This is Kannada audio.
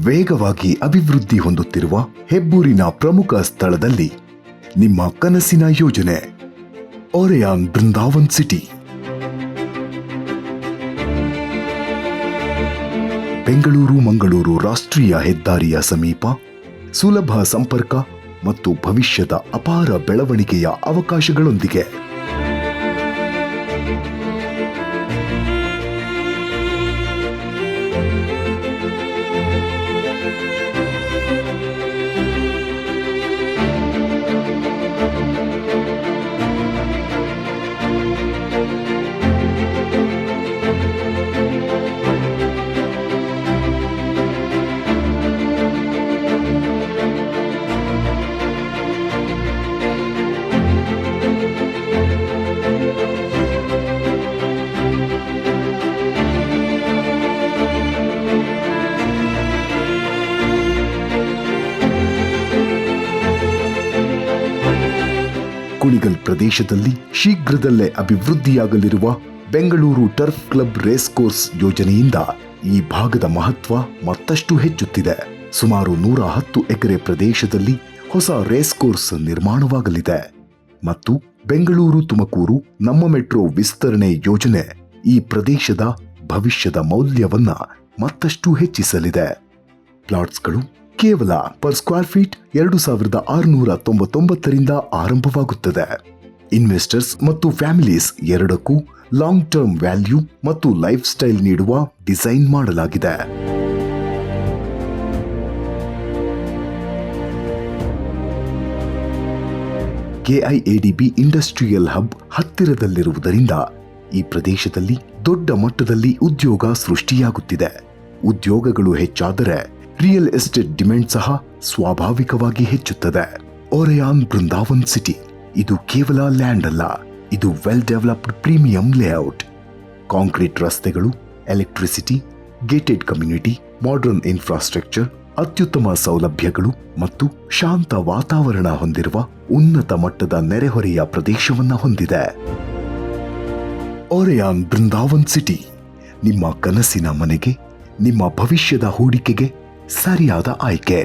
ವೇಗವಾಗಿ ಅಭಿವೃದ್ಧಿ ಹೊಂದುತ್ತಿರುವ ಹೆಬ್ಬೂರಿನ ಪ್ರಮುಖ ಸ್ಥಳದಲ್ಲಿ ನಿಮ್ಮ ಕನಸಿನ ಯೋಜನೆ ಓರೆಯಾನ್ ಬೃಂದಾವನ್ ಸಿಟಿ. ಬೆಂಗಳೂರು ಮಂಗಳೂರು ರಾಷ್ಟ್ರೀಯ ಹೆದ್ದಾರಿಯ ಸಮೀಪ ಸುಲಭ ಸಂಪರ್ಕ ಮತ್ತು ಭವಿಷ್ಯದ ಅಪಾರ ಬೆಳವಣಿಗೆಯ ಅವಕಾಶಗಳೊಂದಿಗೆ ಕುಣಿಗಲ್ ಪ್ರದೇಶದಲ್ಲಿ ಶೀಘ್ರದಲ್ಲೇ ಅಭಿವೃದ್ಧಿಯಾಗಲಿರುವ Bengaluru turf club race course ಯೋಜನೆಯಿಂದ ಈ ಭಾಗದ ಮಹತ್ವ ಮತ್ತಷ್ಟು ಹೆಚ್ಚುತ್ತಿದೆ. ಸುಮಾರು 110 ಎಕರೆ ಪ್ರದೇಶದಲ್ಲಿ ಹೊಸ ರೇಸ್ ಕೋರ್ಸ್ ನಿರ್ಮಾಣವಾಗಲಿದೆ ಮತ್ತು ಬೆಂಗಳೂರು ತುಮಕೂರು ನಮ್ಮ ಮೆಟ್ರೋ ವಿಸ್ತರಣೆ ಯೋಜನೆ ಈ ಪ್ರದೇಶದ ಭವಿಷ್ಯದ ಮೌಲ್ಯವನ್ನ ಮತ್ತಷ್ಟು ಹೆಚ್ಚಿಸಲಿದೆ. ಪ್ಲಾಟ್ಸ್ಗಳು ಕೇವಲ ಪರ್ ಸ್ಕ್ವೇರ್ ಫೀಟ್ 2699ರಿಂದ ಆರಂಭವಾಗುತ್ತದೆ. ಇನ್ವೆಸ್ಟರ್ಸ್ ಮತ್ತು ಫ್ಯಾಮಿಲೀಸ್ ಎರಡಕ್ಕೂ ಲಾಂಗ್ ಟರ್ಮ್ ವ್ಯಾಲ್ಯೂ ಮತ್ತು ಲೈಫ್ ಸ್ಟೈಲ್ ನೀಡುವ ಡಿಸೈನ್ ಮಾಡಲಾಗಿದೆ. ಕೆಐಎಡಿಬಿ ಇಂಡಸ್ಟ್ರಿಯಲ್ ಹಬ್ ಹತ್ತಿರದಲ್ಲಿರುವುದರಿಂದ ಈ ಪ್ರದೇಶದಲ್ಲಿ ದೊಡ್ಡ ಮಟ್ಟದಲ್ಲಿ ಉದ್ಯೋಗ ಸೃಷ್ಟಿಯಾಗುತ್ತಿದೆ. ಉದ್ಯೋಗಗಳು ಹೆಚ್ಚಾದರೆ ರಿಯಲ್ ಎಸ್ಟೇಟ್ ಡಿಮ್ಯಾಂಡ್ ಸಹ ಸ್ವಾಭಾವಿಕವಾಗಿ ಹೆಚ್ಚುತ್ತದೆ. ಓರೆಯಾನ್ ಬೃಂದಾವನ್ ಸಿಟಿ ಇದು ಕೇವಲ ಲ್ಯಾಂಡ್ ಅಲ್ಲ, ಇದು well developed premium layout. Concrete ರಸ್ತೆಗಳು, electricity, gated community, modern infrastructure, ಅತ್ಯುತ್ತಮ ಸೌಲಭ್ಯಗಳು ಮತ್ತು ಶಾಂತ ವಾತಾವರಣ ಹೊಂದಿರುವ ಉನ್ನತ ಮಟ್ಟದ ನೆರೆಹೊರೆಯ ಪ್ರದೇಶವನ್ನ ಹೊಂದಿದೆ. ಓರೆಯಾನ್ ಬೃಂದಾವನ್ ಸಿಟಿ ನಿಮ್ಮ ಕನಸಿನ ಮನೆಗೆ, ನಿಮ್ಮ ಭವಿಷ್ಯದ ಹೂಡಿಕೆಗೆ ಸರಿಯಾದ ಆಯ್ಕೆ.